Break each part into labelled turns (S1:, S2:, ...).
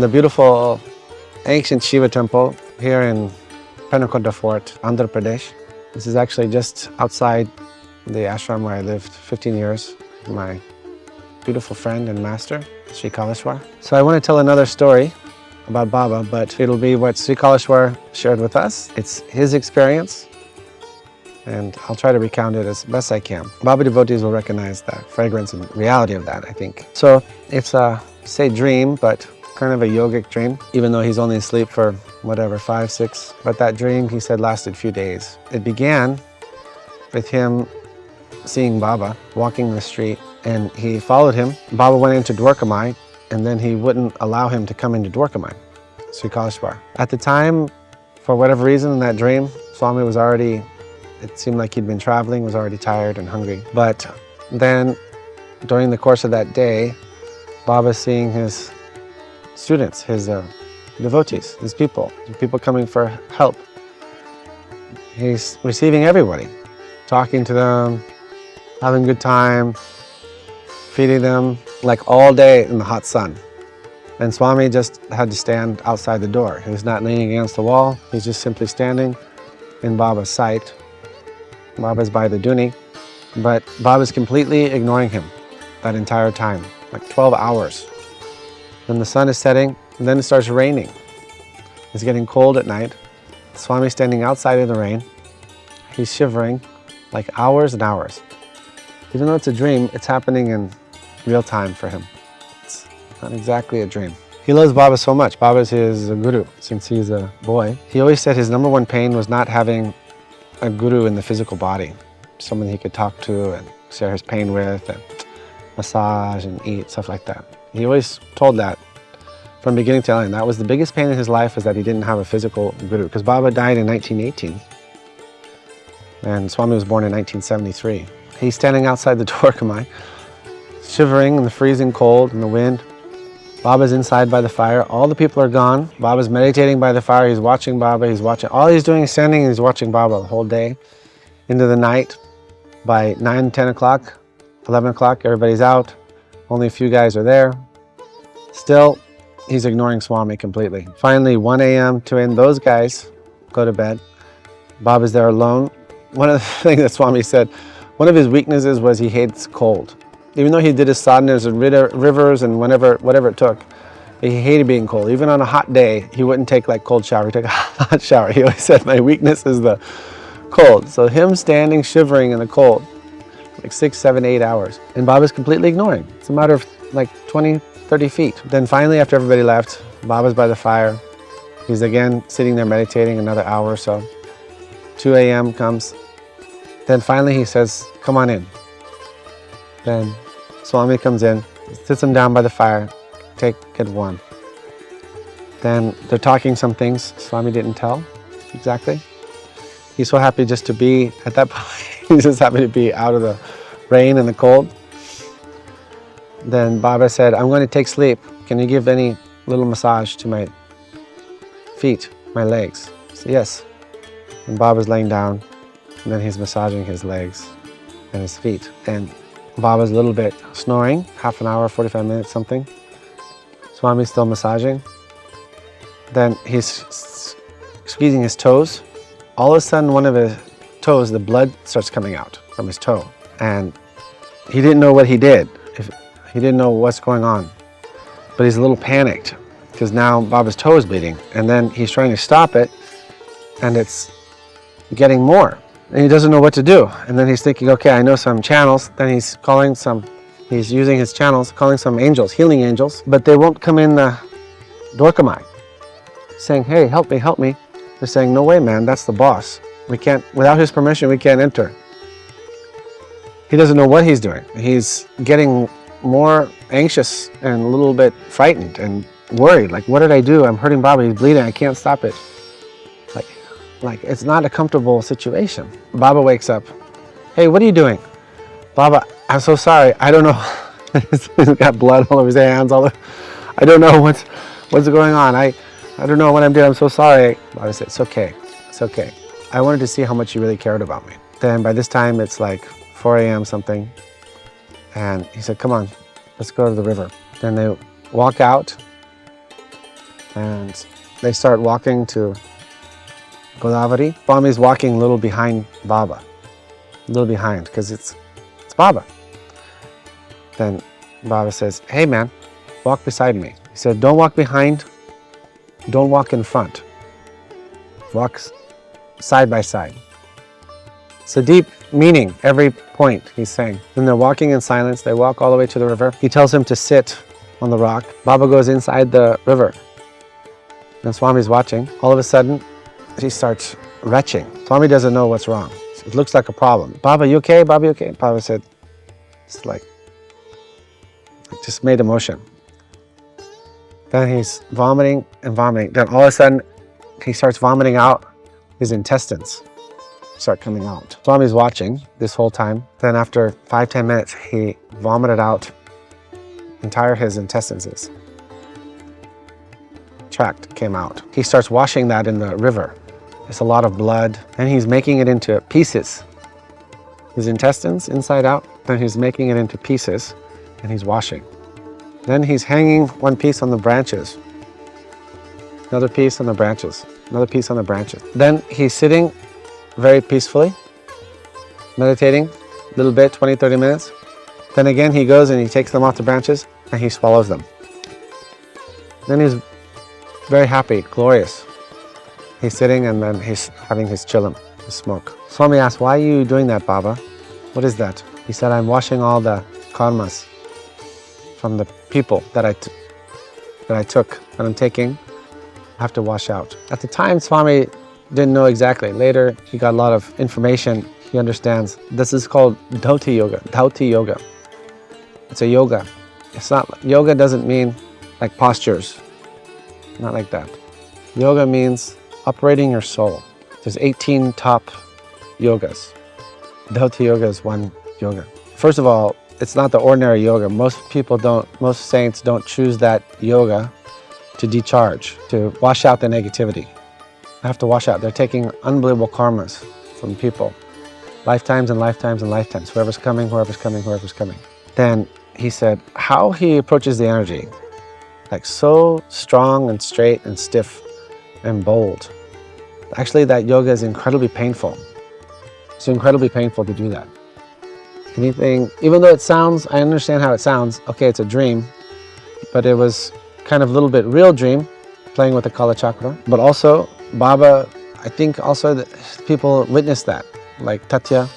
S1: the beautiful ancient Shiva temple here in Penakonda Fort, Andhra Pradesh. This is actually just outside the ashram where I lived 15 years with my beautiful friend and master, Sri Kaleshwar. So I want to tell another story about Baba, but it'll be what Sri Kaleshwar shared with us. It's his experience, and I'll try to recount it as best I can. Baba devotees will recognize the fragrance and reality of that, I think. So it's a, say, dream, but kind of a yogic dream, even though he's only asleep for whatever, 5, 6. But that dream, he said, lasted a few days. It began with him seeing Baba walking the street, and he followed him. Baba went into Dwarkamai, and then he wouldn't allow him to come into Dwarkamai, Sri Kaleshwar. At the time, for whatever reason in that dream, Swami was already, it seemed like he'd been traveling, was already tired and hungry. But then, during the course of that day, Baba's seeing his students, his devotees, his people coming for help. He's receiving everybody, talking to them, having a good time, feeding them, like all day in the hot sun. And Swami just had to stand outside the door. He was not leaning against the wall. He's just simply standing in Baba's sight. Baba's by the Duni, but Baba's completely ignoring him that entire time, like 12 hours. Then the sun is setting, and then it starts raining. It's getting cold at night. Swami's standing outside in the rain. He's shivering like hours and hours. Even though it's a dream, it's happening in real time for him. It's not exactly a dream. He loves Baba so much. Baba's his guru since he's a boy. He always said his number one pain was not having a guru in the physical body, someone he could talk to and share his pain with and massage and eat, stuff like that. He always told that from beginning to end. That was the biggest pain in his life, is that he didn't have a physical guru, because Baba died in 1918 and Swami was born in 1973. He's standing outside the Dwarkamai, shivering in the freezing cold and the wind. Baba's inside by the fire. All the people are gone. Baba's meditating by the fire. He's watching Baba. He's watching. All he's doing is standing and he's watching Baba the whole day. Into the night, by 9, 10 o'clock, 11 o'clock, everybody's out. Only a few guys are there. Still, he's ignoring Swami completely. Finally, 1 a.m., 2 a.m., those guys go to bed. Baba's there alone. One of the things that Swami said, one of his weaknesses was he hates cold. Even though he did his sadhanas and rivers and whatever it took, he hated being cold. Even on a hot day, he wouldn't take like cold shower. He'd take a hot shower. He always said, my weakness is the cold. So him standing, shivering in the cold, like 6, 7, 8 hours. And Baba's completely ignoring. It's a matter of like 20, 30 feet. Then finally, after everybody left, Baba's by the fire. He's again sitting there meditating another hour or so. 2 a.m. comes. Then finally he says, come on in. Then Swami comes in, sits him down by the fire, get warm. Then they're talking some things Swami didn't tell exactly. He's so happy just to be at that point. He's just happy to be out of the rain and the cold. Then Baba said, I'm going to take sleep. Can you give any little massage to my feet, my legs? I said, yes. And Baba's laying down, and then he's massaging his legs and his feet. And Baba's a little bit snoring, half an hour, 45 minutes, something. Swami's still massaging. Then he's squeezing his toes. All of a sudden, one of his toes, the blood starts coming out from his toe. And he didn't know what he did. He didn't know what's going on. But he's a little panicked, because now Baba's toe is bleeding. And then he's trying to stop it, and it's getting more. And he doesn't know what to do. And then he's thinking, okay, I know some channels. Then he's using his channels, calling some angels, healing angels, but they won't come in the Dwarkamai, saying, hey, help me, help me. They're saying, no way, man, that's the boss. We can't, without his permission, we can't enter. He doesn't know what he's doing. He's getting more anxious and a little bit frightened and worried. Like, what did I do? I'm hurting Baba, he's bleeding, I can't stop it. Like it's not a comfortable situation. Baba wakes up. Hey, what are you doing? Baba, I'm so sorry. I don't know. He's got blood all over his hands. I don't know what's going on. I don't know what I'm doing. I'm so sorry. Baba said, it's okay. It's okay. I wanted to see how much you really cared about me. Then by this time, it's like 4 a.m. something. And he said, come on, let's go to the river. Then they walk out And they start walking to Godavari. Swami's walking a little behind Baba. A little behind, because it's Baba. Then Baba says, hey man, walk beside me. He said, don't walk behind, don't walk in front. Walk side by side. It's a deep meaning, every point he's saying. Then they're walking in silence, they walk all the way to the river. He tells him to sit on the rock. Baba goes inside the river. And Swami's watching. All of a sudden, he starts retching. Swami doesn't know what's wrong. It looks like a problem. Baba, you okay? Baba, you okay? Baba said, it's like just made a motion. Then he's vomiting and vomiting. Then all of a sudden, he starts vomiting out. His intestines start coming out. Swami's watching this whole time. Then after 5-10 minutes, he vomited out entire his intestines. Tract came out. He starts washing that in the river. It's a lot of blood. And he's making it into pieces. His intestines inside out. Then he's making it into pieces and he's washing. Then he's hanging one piece on the branches. Another piece on the branches. Another piece on the branches. Then he's sitting very peacefully, meditating a little bit, 20-30 minutes. Then again he goes and he takes them off the branches and he swallows them. Then he's very happy, glorious. He's sitting and then he's having his chilim, his smoke. Swami asked, why are you doing that, Baba? What is that? He said, I'm washing all the karmas from the people that I took, that I'm taking. I have to wash out. At the time, Swami didn't know exactly. Later, he got a lot of information. He understands. This is called devotee yoga. Devotee yoga. It's a yoga. It's not, yoga doesn't mean like postures. Not like that. Yoga means operating your soul. There's 18 top yogas. Devotee yoga is one yoga. First of all, it's not the ordinary yoga. Most saints don't choose that yoga to decharge, to wash out the negativity. They have to wash out. They're taking unbelievable karmas from people. Lifetimes and lifetimes and lifetimes. Whoever's coming, whoever's coming, whoever's coming. Then he said how he approaches the energy, like so strong and straight and stiff and bold. Actually, that yoga is incredibly painful. It's incredibly painful to do that. Anything, even though it sounds, I understand how it sounds, okay, it's a dream, but it was kind of a little bit real dream, playing with the Kala Chakra. But also, Baba, I think also that people witnessed that, like Tatya,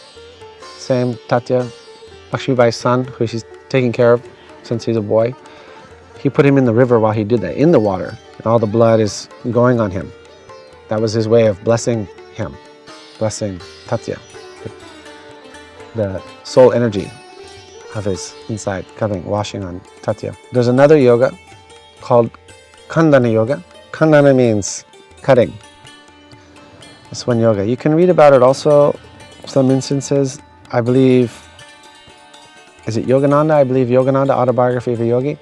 S1: same Tatya, Lakshmibai's son, who she's taking care of since he's a boy. He put him in the river while he did that, in the water, and all the blood is going on him. That was his way of blessing him, blessing Tatya. The soul energy of his inside coming, washing on Tatya. There's another yoga called Kandana yoga. Kandana means cutting. That's one yoga. You can read about it also, some instances. I believe, is it Yogananda? I believe Yogananda, Autobiography of a Yogi,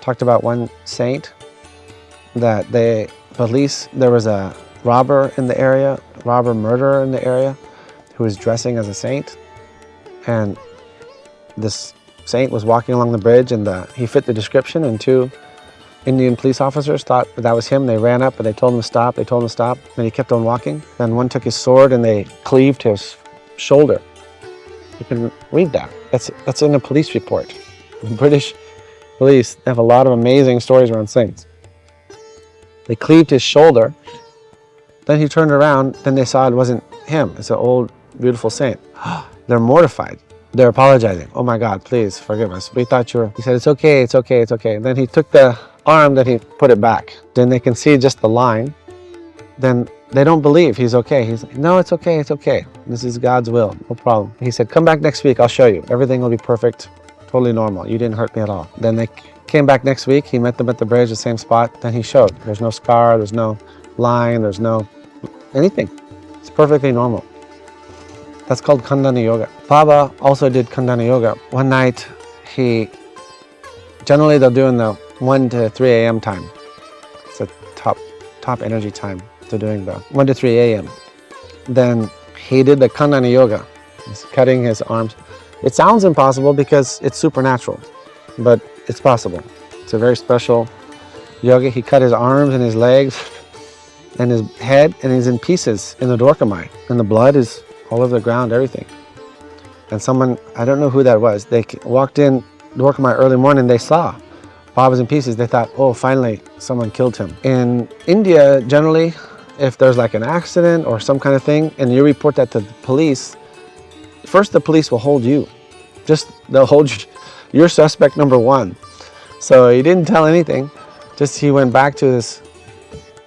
S1: talked about one saint that there was a robber in the area, robber murderer in the area, who was dressing as a saint. And this saint was walking along the bridge and he fit the description, and 2 Indian police officers thought that was him. They ran up and they told him to stop. They told him to stop. And he kept on walking. Then one took his sword and they cleaved his shoulder. You can read that. That's in a police report. The British police have a lot of amazing stories around saints. They cleaved his shoulder. Then he turned around. Then they saw it wasn't him. It's an old, beautiful saint. They're mortified. They're apologizing. Oh my God, please forgive us. We thought you were... He said, it's okay, it's okay, it's okay. Then he took the arm, then he put it back. Then they can see just the line. Then they don't believe he's okay. He's like, no, it's okay, it's okay. This is God's will, no problem. He said, come back next week, I'll show you. Everything will be perfect, totally normal. You didn't hurt me at all. Then they came back next week. He met them at the bridge, the same spot. Then he showed. There's no scar, there's no line, there's no anything. It's perfectly normal. That's called Kandana yoga. Baba also did Kandana yoga. One night, generally they'll do in the 1 to 3 a.m. time. It's a top energy time. They're doing the 1 to 3 a.m. Then he did the Kandana yoga. He's cutting his arms. It sounds impossible because it's supernatural, but it's possible. It's a very special yogi. He cut his arms and his legs and his head, and he's in pieces in the Dwarkamai. And the blood is all over the ground, everything. And someone, I don't know who that was, they walked in Dwarkamai early morning, they saw Baba's in pieces. They thought, oh, finally someone killed him. In India, generally, if there's like an accident or some kind of thing and you report that to the police, first the police will hold you. They'll hold you. You're suspect number one. So he didn't tell anything. Just he went back to his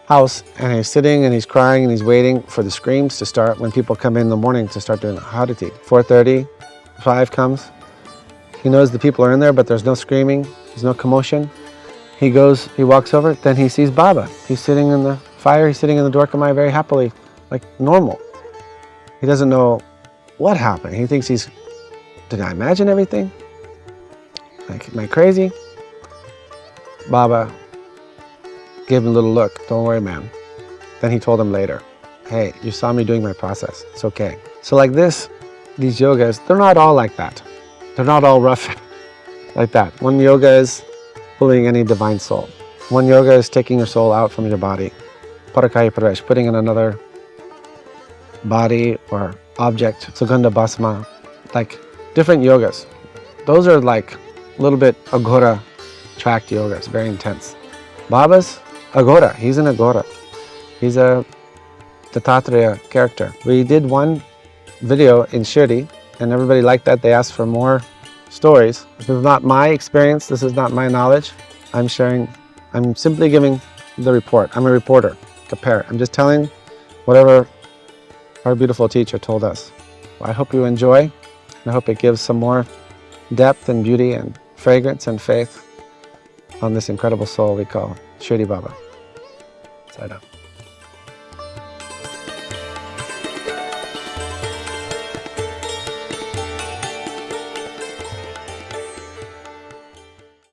S1: house and he's sitting and he's crying and he's waiting for the screams to start when people come in the morning to start doing harati. 4:30, 5 comes. He knows the people are in there, but there's no screaming, there's no commotion. He walks over, then he sees Baba. He's sitting in the fire, he's sitting in the Dwarkamai very happily, like normal. He doesn't know what happened. He thinks did I imagine everything? Like, am I crazy? Baba gave him a little look. Don't worry, man. Then he told him later, hey, you saw me doing my process. It's okay. So like this, these yogas, they're not all like that. They're not all rough like that. One yoga is pulling any divine soul. One yoga is taking your soul out from your body. Parakaya Pravesh, putting in another body or object. Sugandha Bhasma, like different yogas. Those are like a little bit Agora tracked yogas, very intense. Baba's Agora, he's an Agora. He's a Dattatreya character. We did one video in Shirdi and everybody liked that. They asked for more stories. This is not my experience, this is not my knowledge. I'm simply giving the report. I'm a reporter, a parrot. I'm just telling whatever our beautiful teacher told us. I hope you enjoy, and I hope it gives some more depth and beauty and fragrance and faith on this incredible soul we call Shirdi Baba. Sai Ram.